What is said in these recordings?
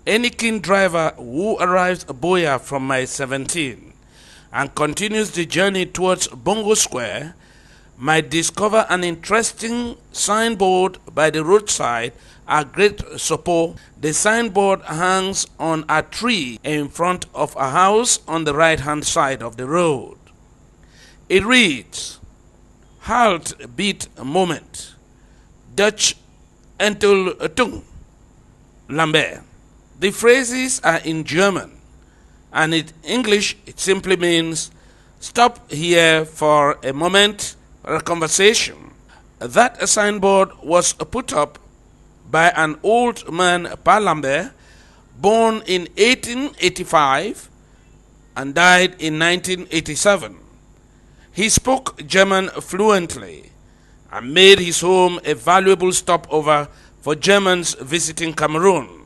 Any keen driver who arrives at Buea from Mile 17 and continues the journey towards Bongo Square might discover an interesting signboard by the roadside at Great Sopo. The signboard hangs on a tree in front of a house on the right-hand side of the road. It reads, "Halt, beat, moment. Dutch entel tung. Lambe." The phrases are in German, and in English it simply means stop here for a moment for a conversation. That signboard was put up by an old man, Lambe, born in 1885 and died in 1987. He spoke German fluently and made his home a valuable stopover for Germans visiting Cameroon.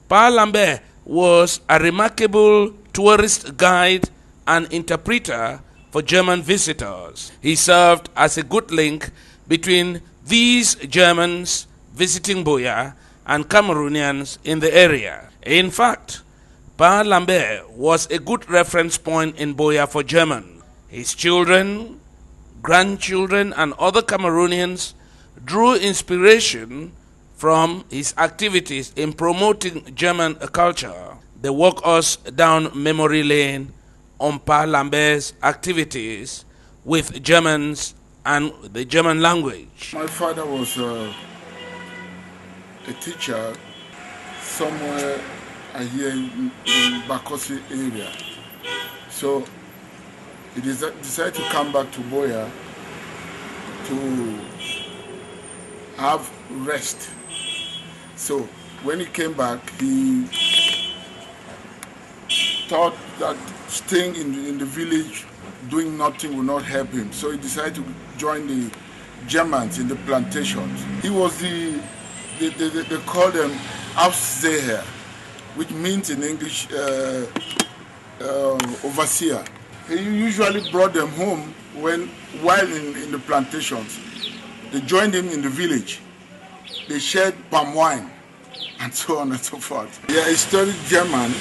Lambe was a remarkable tourist guide and interpreter for German visitors. He served as a good link between these Germans visiting Buea and Cameroonians in the area. In fact, Lambe was a good reference point in Buea for German. His children, grandchildren, and other Cameroonians drew inspiration from his activities in promoting German culture. They walk us down memory lane on Lambe's activities with Germans and the German language. My father was a teacher somewhere here in Bakosi area. So he decided to come back to Buea to have rest. So when he came back, he thought that staying in the village doing nothing would not help him. So he decided to join the Germans in the plantations. He was they call them Aufseher, which means in English overseer. He usually brought them home while in the plantations. They joined him in the village. They shared palm wine and so on and so forth. Yeah, he studied German.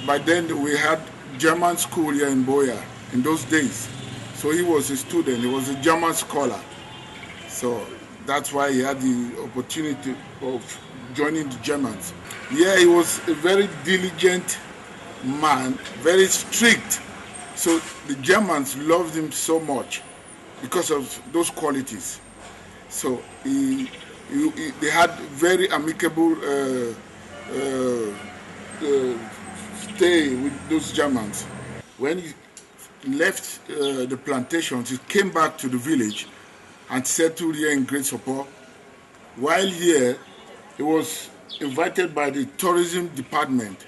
By then we had German school here in Buea in those days. So he was a student, he was a German scholar. So that's why he had the opportunity of joining the Germans. Yeah, he was a very diligent man, very strict. So the Germans loved him so much because of those qualities. So they had very amicable stay with those Germans. When he left the plantations, he came back to the village and settled here in Great Sopo. While here, he was invited by the tourism department,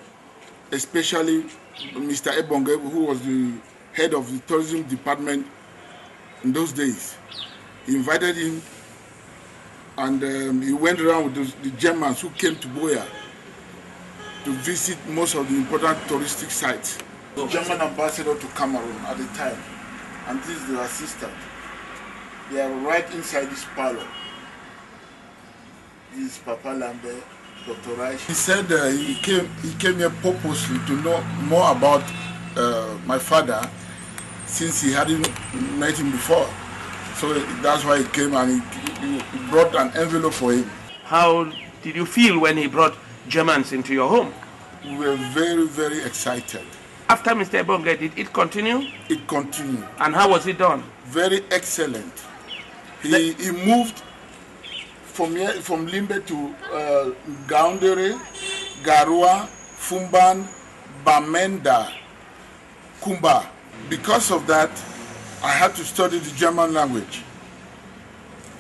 especially Mr. Ebonge, who was the head of the tourism department in those days. He invited him, and he went around with the Germans who came to Buea to visit most of the important touristic sites. The German ambassador to Cameroon at the time, and this is the assistant. They are right inside this parlor. This is Papa Lambe, Dr. Reich. He said he came here purposely to know more about my father, since he hadn't met him before. So that's why he came, and he brought an envelope for him. How did you feel when he brought Germans into your home? We were very, very excited. After Mr. Ebonge, did it continue? It continued. And how was it done? Very excellent. He moved from Lambe to Gaundere, Garua, Fumban, Bamenda, Kumba. Because of that, I had to study the German language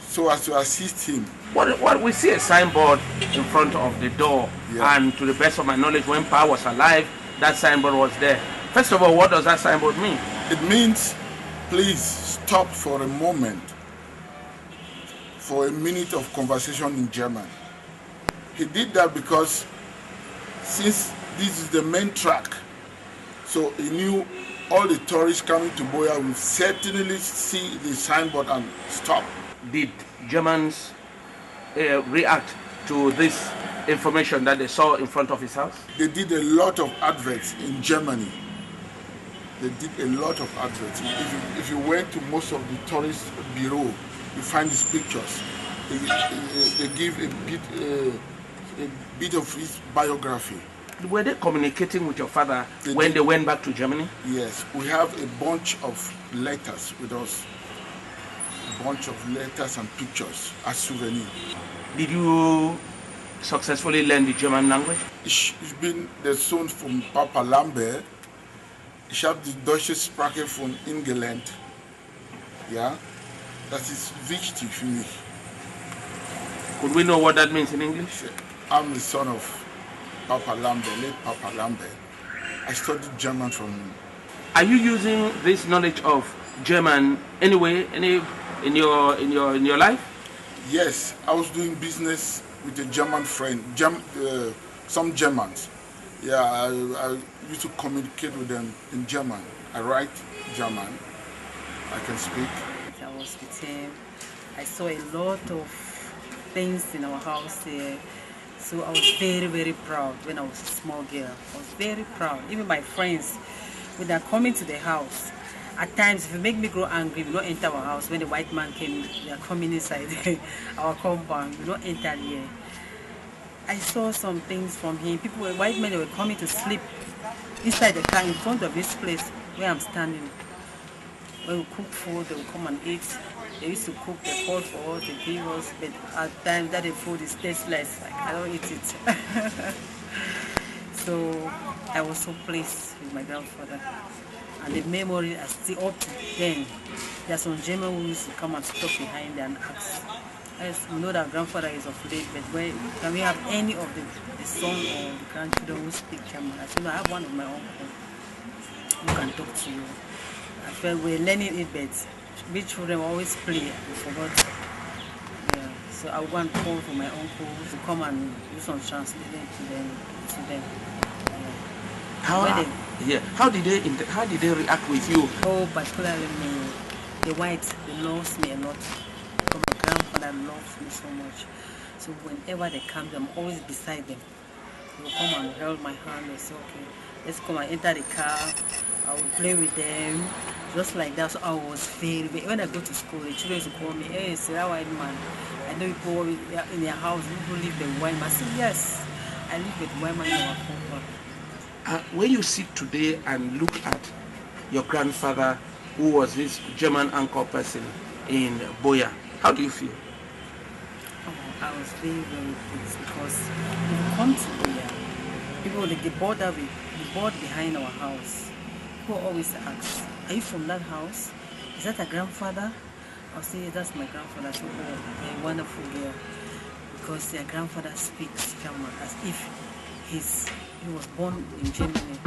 so as to assist him. What we see a signboard in front of the door, and to the best of my knowledge, when Pa was alive, that signboard was there. First of all, what does that signboard mean? It means, please stop for a moment, for a minute of conversation in German. He did that because since this is the main track, so he knew all the tourists coming to Buea will certainly see the signboard and stop. Did Germans react to this information that they saw in front of his house? They did a lot of adverts in Germany. They did a lot of adverts. If you went to most of the tourist bureau, you find these pictures. They give a bit of his biography. Were they communicating with your father when they went back to Germany? Yes, we have a bunch of letters with us. A bunch of letters and pictures as souvenir. Did you successfully learn the German language? Ich bin der Sohn von Papa Lambe. Ich habe die deutsche Sprache von ihm gelernt. Ja, das ist wichtig für mich. Could we know what that means in English? I'm the son of Papa Lambe, late Papa Lambe. I studied German from him. Are you using this knowledge of German anyway, in your life? Yes, I was doing business with a German friend, some Germans. Yeah, I used to communicate with them in German. I write German. I can speak. I was with him. I saw a lot of things in our house here. So I was very, very proud when I was a small girl. I was very proud. Even my friends, when they're coming to the house, at times, if you make me grow angry, we don't enter our house. When the white man came, they are coming inside our compound. We don't enter here. I saw some things from him. White men, they were coming to sleep inside the car in front of this place where I'm standing. When we cook food, they will come and eat. They used to cook the pot for us, they give us, but at times that the food is tasteless. Like, I don't eat it. So I was so pleased with my grandfather. And the memory are still up to then. There's some German who used to come and stop behind and ask. Yes, we know that grandfather is of late, but can we have any of the son or the grandchildren who speak German? I said, no, I have one of my uncles who can talk to you. I felt we're learning it, but we children always play. We forgot. Yeah. So I want to call for my uncle to come and do some translating to them. Yeah. How did they react with you? Oh, particularly me, the whites, they loves me a lot. Because my grandfather loves me so much. So whenever they come, I'm always beside them. They will come and hold my hand and say, okay, let's come and enter the car. I will play with them. Just like that. So I was very, when I go to school, the children used to call me, hey, Sarah White Man, I know you go in their house, you live the white man. I said, yes, I live with white man in our compound. When you sit today and look at your grandfather, who was this German anchor person in Buea, how do you feel? Oh, I was very, very pleased because if you come to Buea, people, they board behind our house. People always ask, are you from that house? Is that a grandfather? I'll say, that's my grandfather. So, oh, a wonderful girl. Because their grandfather speaks German as if he was born in Germany.